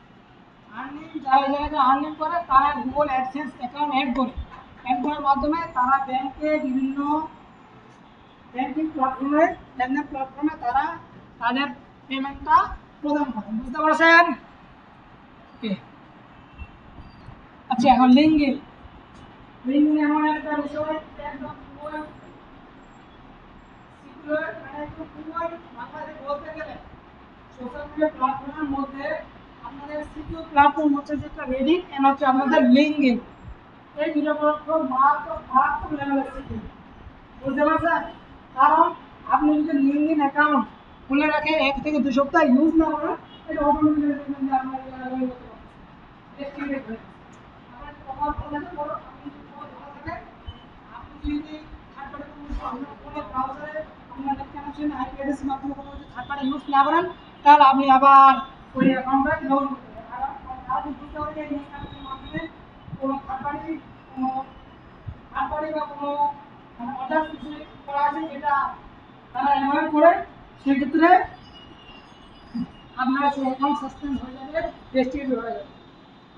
আর্নিং যারা জায়গায় আর্নিং করে তারা গুগল অ্যাডসেন্স অ্যাকাউন্ট অ্যাড করে, অ্যাড করার মাধ্যমে তারা ব্যাংকে বিভিন্ন ব্যাংকিং প্ল্যাটফর্মে, লেনদেন প্ল্যাটফর্মে তারা তাদের পেমেন্টটা প্রদান করে, বুঝতে পারছেন? ওকে। আচ্ছা, এখন লিঙ্কডিন। লিঙ্কডিন এমন একটা বিষয় একদম পুরো সিকিউর, মানে একদম পুরো বাংলাদেশে বলতে গেলে সোশ্যাল মিডিয়া প্ল্যাটফর্মের মধ্যে আপনাদের সিকিউর প্ল্যাটফর্ম হচ্ছে যেটা রেডিট, এন্ড হচ্ছে আপনাদের লিঙ্কডিন। এই দুটো প্ল্যাটফর্ম মারাত্মক লেভেলের সিকিউর, বুঝতে পারছেন? কারণ আপনি যদি লিঙ্কডিন অ্যাকাউন্ট খুলে রাখেন 1 থেকে 2 সপ্তাহ ইউজ না করেন, এটা অটোমেটিক্যালি দেখবেন যে আপনার ইয়ে করতে পারছেন। আপনার প্রমাণ করলে বড় আপনি যদি ফোন ভালো থাকে, আপনি যদি থার্ড পার্টি কোনো আপনার ফোনের ব্রাউজারে আপনার নেট কানেকশন আইপি অ্যাড্রেসের মাধ্যমে কোনো যদি থার্ড পার্টি ইউজ না করেন, তাহলে আপনি আবার ওই অ্যাকাউন্টটা লগ ইন করতে পারবেন। আর আপনি বুঝতে পারবেন যে নেট কানেকশনের মাধ্যমে কোনো থার্ড পার্টি বা কোনো মানে অর্ডার কিছু করা আছে যেটা তারা অ্যাভয়েড করে, সেক্ষেত্রে আপনার সেই অ্যাকাউন্ট সাসপেন্ড হয়ে যাবে, রেস্ট্রিক্টেড হয়ে যাবে।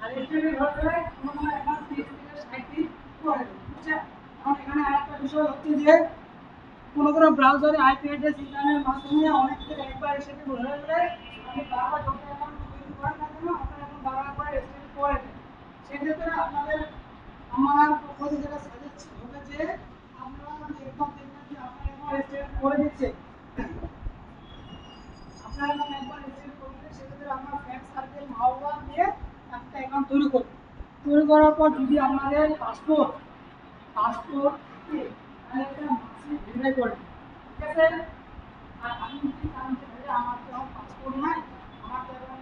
আর রেস্ট্রিক্টেড হয়ে গেলে কোনো অ্যাকাউন্ট 30 থেকে 60 দিন করে দেবে, বুঝছেন? কারণ এখানে আরেকটা বিষয় হচ্ছে যে কোনো ব্রাউজারে আইপি অ্যাড্রেস ইন্টারনেটের মাধ্যমে অনেক থেকে একবার এসে হয়ে গেলে আপনি বারবার যত অ্যাকাউন্ট তৈরি করেন না কেন, আপনার এখন বারবার করে রেস্ট্রিক্ট করে দেবে। সেক্ষেত্রে আপনাদের আমার পক্ষ থেকে যেটা সাজেস্ট হবে যে আপনারা একবার দেখবেন যে আপনার এখন রেজিস্ট্রেশন করে দিচ্ছে, আপনারা যখন একবার রেজিস্ট্রেশন করবেন সেক্ষেত্রে আপনার ফ্রেন্ড সার্কেল মহল্লা দিয়ে একটা অ্যাকাউন্ট তৈরি করবেন। তৈরি করার পর যদি আপনাদের পাসপোর্ট একটা মাসিক ভেরিফাই করবেন, ঠিক আছে? আর আপনি যদি চান যে আমার তো পাসপোর্ট নাই, আমার তো এখন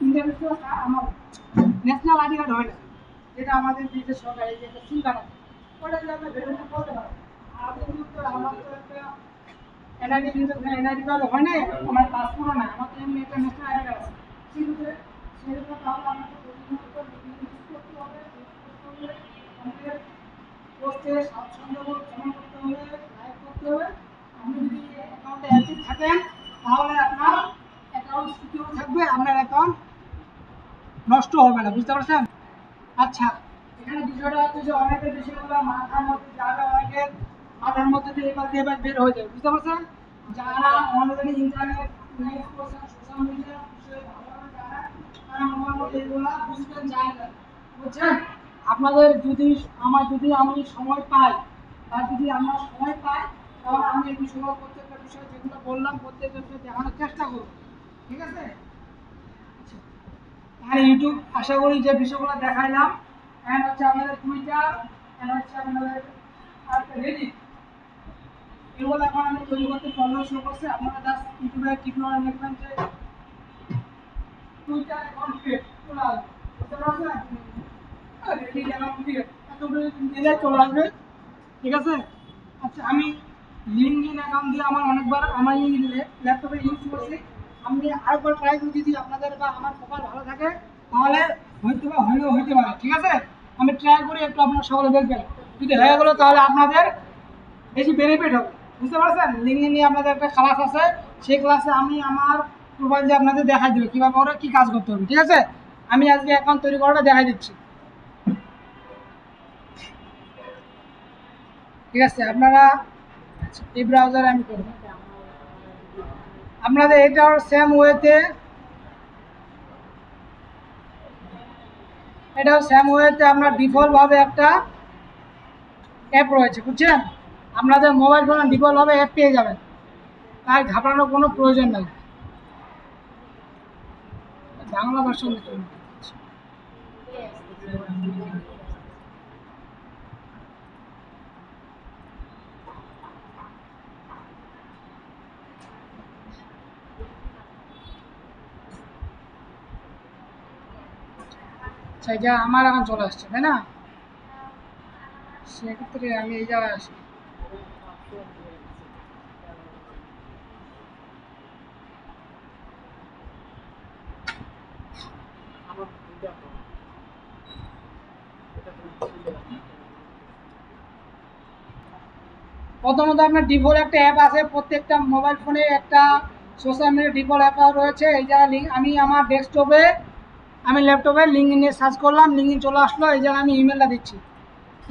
ইন্টারন্যাশনাল আমার ন্যাশনাল আইডি কার্ড হয় না, যেটা আমাদের দেশের সরকারি যে একটা সিম কার্ড আছে, ওটা যদি আপনি ভেরিফাই করতে পারেন। আর আপনি কিন্তু আমার তো একটা এনআইডি, কিন্তু এনআইডি কার্ড হয় না, আমার পাসপোর্টও নাই, আমার তো এমনি একটা ন্যাশনাল আইডি কার্ড আছে, কিন্তু সেটা তাহলে আমাকে প্রতিনিয়ত ইউজ করতে হবে, আমাদের পোস্টে স্বাচ্ছন্দ্য জমা করতে হবে, লাইক করতে হবে। আপনি যদি অ্যাকাউন্টে অ্যাক্টিভ থাকেন তাহলে আপনার অ্যাকাউন্ট সিকিউর থাকবে, আপনার অ্যাকাউন্ট নষ্ট হবে না, বুঝতে পারছেন? আচ্ছা, এখানে বিষয়টা হচ্ছে যে অনেকের বিষয়গুলো মাথার মধ্যে যাবে, অনেকের মাথার মধ্যে দিয়ে এবার দিয়ে বের হয়ে যাবে, বুঝতে পারছেন? যারা অনলাইনে ইন্টারনেট ইউজ করছেন, সোশ্যাল মিডিয়া বিষয়ে ভালোভাবে জানেন, তারা মোটামুটি এগুলো বুঝতে যায় না, বুঝছেন? আপনাদের যদি আমি সময় পাই, বা যদি আমরা সময় পাই, তাহলে আমি এই বিষয়গুলো প্রত্যেকটা বিষয় যেগুলো বললাম প্রত্যেকটা বিষয় দেখানোর চেষ্টা করব, ঠিক আছে? আর ইউটিউব আশা করি যে বিষয়গুলো দেখাইলাম, এন্ড হচ্ছে আপনাদের টুইটার, এন্ড হচ্ছে আপনাদের রেডিট, এগুলো এখন আমি তৈরি করতে প্রবলেম শুরু করছে। আপনারা জাস্ট ইউটিউবে টিকটকে লিখবেন যে টুইটার অ্যাকাউন্ট ক্রিয়েট, বুঝতে পারছেন? রেডিট অ্যাকাউন্ট ক্রিয়েট এতগুলো দিলে চলে আসবে, ঠিক আছে? আচ্ছা, আমি লিঙ্কডিন অ্যাকাউন্ট দিয়ে আমার অনেকবার আমার এই ল্যাপটপে ইউজ করছি, আমি আরেকবার ট্রাই করে যদি আপনাদের বা আমার প্রোফাইল ভালো থাকে তাহলে হইতে পারে, ঠিক আছে? আমি ট্রাই করি, একটু আপনারা সকলে দেখবেন, যদি হয়ে গেলো তাহলে আপনাদের বেশি বেনিফিট হবে, বুঝতে পারছেন? লিঙ্কডিন নিয়ে আপনাদের একটা ক্লাস আছে, সেই ক্লাসে আমি আমার প্রোফাইল দিয়ে আপনাদের দেখাই দেবো কীভাবে ওরা কী কাজ করতে হবে, ঠিক আছে? আমি আজকে অ্যাকাউন্ট তৈরি করাটা দেখাই দিচ্ছি, ঠিক আছে? আপনারা এই ব্রাউজারে আমি করব, আপনাদের এটাও সেম ওয়েতে আপনার ডিফল্টভাবে একটা অ্যাপ রয়েছে, বুঝছেন? আপনাদের মোবাইল ফোনে ডিফল্টভাবে অ্যাপ পেয়ে যাবেন, তাই ঘাবড়ানোর কোনো প্রয়োজন নেই। বাংলা ভার্সন দেখতে যা আমার এখন চলে আসছে, তাই না? সেক্ষেত্রে আমি এই জায়গায় আসি। প্রথমত আপনার ডিফল্ট একটা অ্যাপ আছে, প্রত্যেকটা মোবাইল ফোনে একটা সোশ্যাল মিডিয়া ডিফল্ট অ্যাপ রয়েছে। এই জায়গায় লিঙ্ক আমি আমার ডেস্কটপে, আমি ল্যাপটপে লিঙ্কইন নিয়ে সার্চ করলাম, লিঙ্কইন চলে আসলো। এই জায়গায় আমি ইমেলটা দিচ্ছি,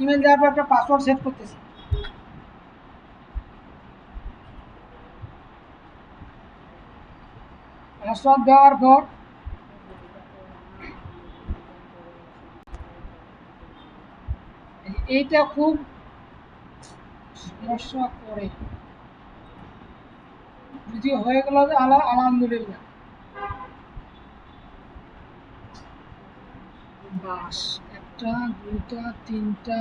ইমেল দেওয়ার পর একটা পাসওয়ার্ড সেট করতেছি। পাসওয়ার্ড দেওয়ার পর এইটা খুব সমস্যা করে, যদি হয়ে গেল আলহামদুলিল্লাহ। বাস একটা, দুইটা, তিনটা,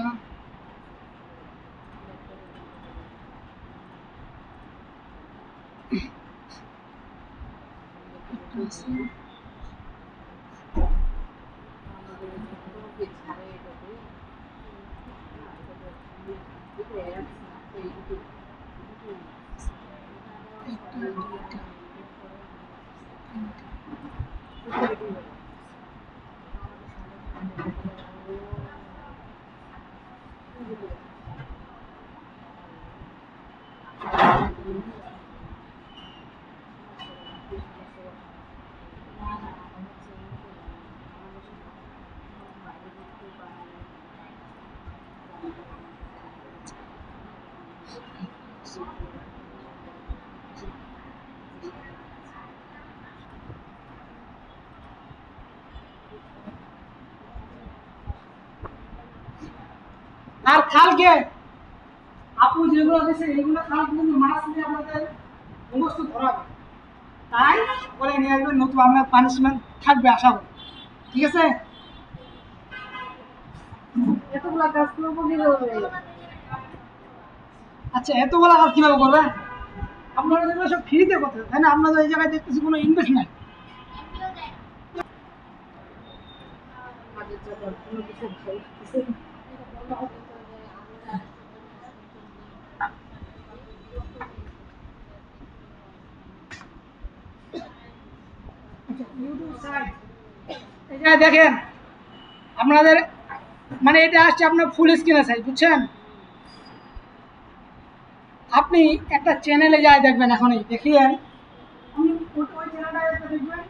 আর কালকে আপু যেগুলো দিয়েছে এগুলো কালকে কিন্তু মাস দিয়ে আপনাদের মুখস্থ ধরাবে, তাই বলে নিয়ে আসবেন, নতুন আপনার পানিশমেন্ট থাকবে আশা করি। ঠিক আছে? এতগুলা কাজ করবো কিভাবে? আচ্ছা, এতগুলো কাজ কীভাবে করবেন? আপনারা যেগুলো সব ফ্রিতে করতে, তাই না? আপনাদের এই জায়গায় দেখতেছি কোনো ইনভেস্ট নাই। কাজের চাপ আর কোনো কিছু ভালো লাগতেছে না। এই জায়গায় দেখেন আপনাদের, মানে এটা আসছে আপনার ফুল স্ক্রিনের সাইজ, বুঝছেন? আপনি একটা চ্যানেলে যাই দেখবেন, এখনই দেখিয়েন আপনি ওই চ্যানেলটা দেখবেন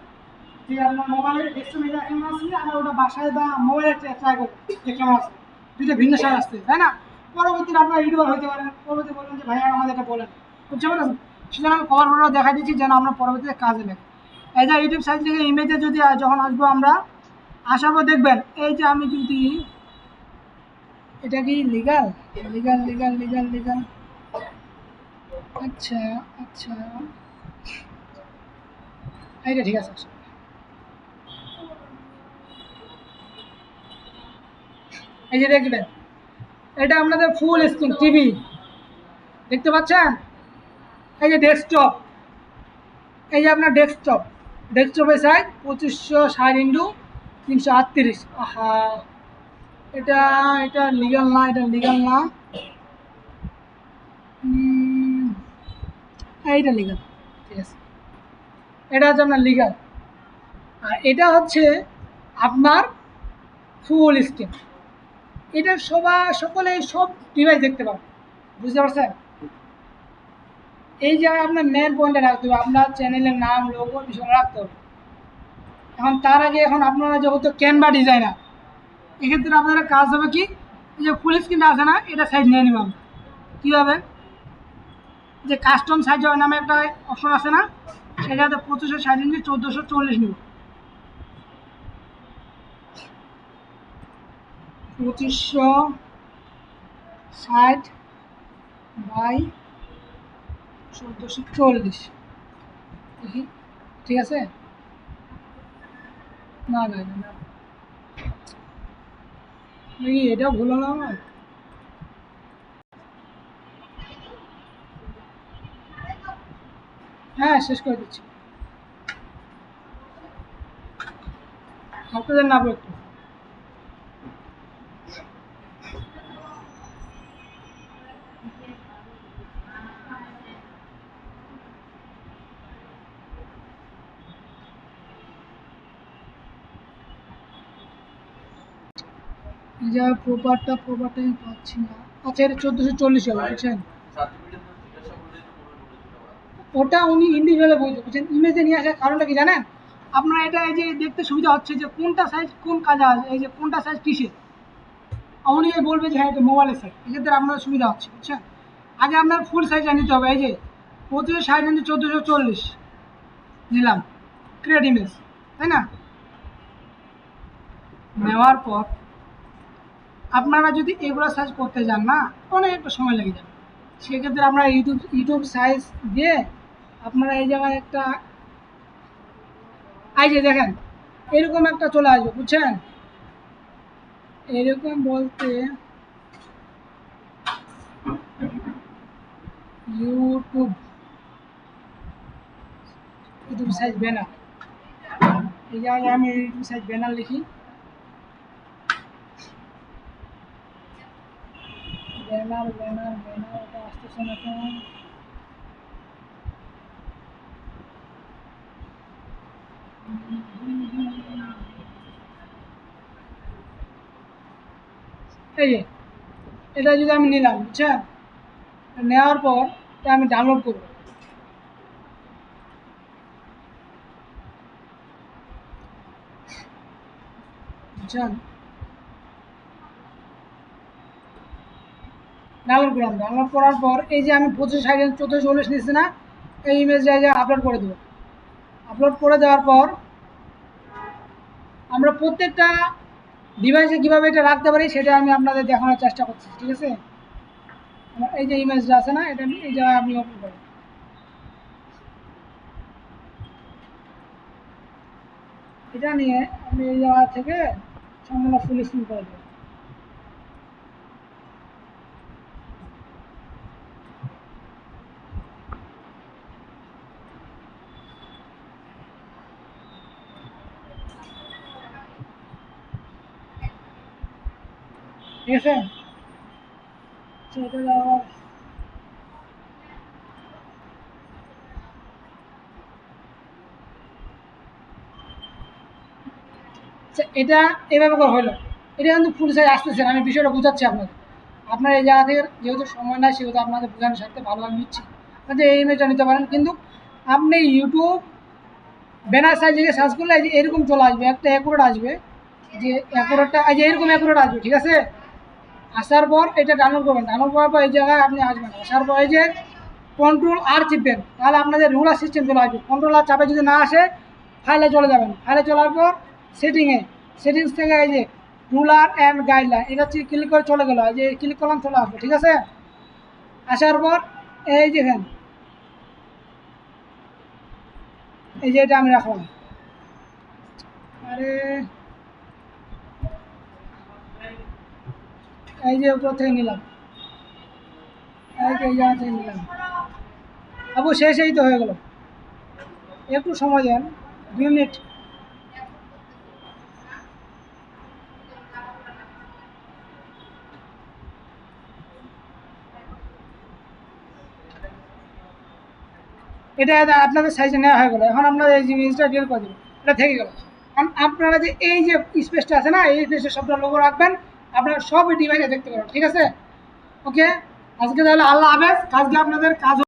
যে আপনার মোবাইলের ডেস্কটপে যা কেমন আসছে, আমরা ওটা বাসায় বা মোবাইলে ট্রাই করবো যে কেমন আসছে, দুটো ভিন্ন সাইজ আসছে, তাই না? পরবর্তীতে আপনার ইউটিউবার হতে পারেন, পরবর্তী বলবেন যে ভাইয়া আমাদের এটা বলেন, বুঝতে পারেন? সেজন্য আমি কভার ফটো দেখা দিচ্ছি যেন আমরা পরবর্তীতে কাজে লাগে। এই যে ইউটিউব সাইট থেকে ইমেজে যদি যখন আসবো আমরা, আসার পর দেখবেন এই যে আমি যদি, এটা কি legal legal legal legal legal আচ্ছা আচ্ছা, এইটা ঠিক আছে। এই যে দেখবেন এটা আপনাদের ফুল স্ক্রিন টিভি, দেখতে পাচ্ছেন? এই যে ডেস্কটপ, এই যে আপনার ডেস্কটপের সাইজ 2560x338। আহা, এটা এটা লিগাল না, এটা লিগাল না, এইটা লিগাল, ঠিক আছে? এটা হচ্ছে আপনার লিগাল, আর এটা হচ্ছে আপনার ফুল স্ক্রিন। এটা সকলে সব ডিভাইস দেখতে পাবে, বুঝতে পারছেন? এই জায়গায় আপনার মেন পয়েন্টে রাখতে হবে, আপনার চ্যানেলের নাম, লোগো, বিষয় রাখতে হবে। এখন তার আগে, এখন আপনারা যেহেতু ক্যানভা ডিজাইনার, এক্ষেত্রে আপনারা কাজ হবে কি, যে ফুল স্ক্রিনটা আছে না, এটা সাইজ নিয়ে নেব আমরা। কীভাবে? যে কাস্টম সাইজ নামে একটা অপশন আছে না, এটাতে 2560 ইঞ্চি 1440 নিব। 2560/1440 দেখি, ঠিক আছে? না না না না, দেখি এটাও ভুল হলো আমার। হ্যাঁ, শেষ করে দিচ্ছি, আপনাদের নামবো একটু। যা প্রপারটা আমি পাচ্ছি না। আচ্ছা, এটা 1440 হবে, বুঝছেন? ওটা উনি ইন্ডিভিজুয়ালি বলতে বুঝছেন, ইমেজে নিয়ে আসার কারণটা কি জানেন? আপনার এটা এই যে দেখতে সুবিধা হচ্ছে যে কোনটা সাইজ কোন কাজে আসে, এই যে কোনটা সাইজ কিসে, উনি বলবে যে হ্যাঁ এটা মোবাইলের সাইজ, এক্ষেত্রে আপনার সুবিধা হচ্ছে, বুঝছেন? আগে আপনার ফুল সাইজটা নিতে হবে। এই যে 2560 1440 নিলাম, ক্রিয়েট ইমেজ, তাই না? নেওয়ার পর আপনারা যদি এগুলো সার্চ করতে যান না, অনেকটা সময় লেগে যাবে। সেক্ষেত্রে আপনারা ইউটিউব সাইজ দিয়ে আপনারা এই জায়গায় একটা, এই যে দেখেন এরকম একটা চলে আসবে, বুঝছেন? এরকম বলতে ইউটিউব সাইজ ব্যানার, এই জায়গায় আমি ইউটিউব সাইজ ব্যানার লিখি, ব্যানার ব্যানার ব্যানার, এটা আসতেছে না কেন? এই যে এটা যদি আমি নিলাম, বুঝছেন? নেওয়ার পর এটা আমি ডাউনলোড করব, বুঝছেন? ডাউনলোড করলাম, ডাউনলোড করার পর এই যে আমি 2560 1440 নিচ্ছি না, এই ইমেজটা আপলোড করে দেবো। আপলোড করে দেওয়ার পর আমরা প্রত্যেকটা ডিভাইসে কীভাবে এটা রাখতে পারি সেটা আমি আপনাদের দেখানোর চেষ্টা করছি, ঠিক আছে? আমার এই যে ইমেজটা আছে না, এটা এই জায়গায় আপনি ওপেন করেন, এটা নিয়ে আমি এই জায়গা থেকে সম্পূর্ণ ফুল স্ক্রিন করে দেবো। ঠিক আছে? সেটা আবার এটা এভাবে করে হলো, এটা কিন্তু ফুল সাইজ আসতেছে না। আমি বিষয়টা বোঝাচ্ছি আপনাদের, আপনার এই জায়গা থেকে যেহেতু সময় নাই সেহেতু আপনাদের বোঝানোর সাথে ভালোভাবে নিচ্ছি যে এই ইমেজটা নিতে পারেন, কিন্তু আপনি ইউটিউব ব্যানার সাইজ থেকে সার্চ করলে এই যে এরকম চলে আসবে, একটা অ্যাকুরেট আসবে, যে অ্যাকুরেটটা এই যে এরকম অ্যাকুরেট আসবে, ঠিক আছে? আসার পর এটা ডাউনলোড করবেন, ডাউনলোড করার পর এই জায়গায় আপনি আসবেন, আসার পর এই যে কন্ট্রোল আর চিপবেন, তাহলে আপনাদের রুলার সিস্টেম চলে আসবে। কন্ট্রোল আর চাপে যদি না আসে ফাইলে চলে যাবেন, ফাইলে চলার পর সেটিংস থেকে এই যে রুলার অ্যান্ড গাইডলাইন, এটা ক্লিক করে চলে গেলো, এই যে ক্লিক করলাম চলে আসবে, ঠিক আছে? আসার পর এই যে এই যে এটা আমি রাখলাম, আরে এই যে উপর থেকে নিলাম, এই যে এই জায়গা থেকে নিলাম, আবু শেষেই তো হয়ে গেল, একটু সময় দেন 2 মিনিট। এটা আপনাদের সাইজে নেওয়া হয়ে গেলো। এখন আপনারা এই জিনিসটা ডিলিট করে দেবেন, এটা থেকে গেল। আপনারা যে এই যে স্পেসটা আছে না, এই স্পেসে সবটা লোগো রাখবেন, আপনারা সব ডিভাইসে দেখতে পারেন, ঠিক আছে? ওকে, আজকে তাহলে আল্লাহ হাফেজ। আজকে আপনাদের কাজ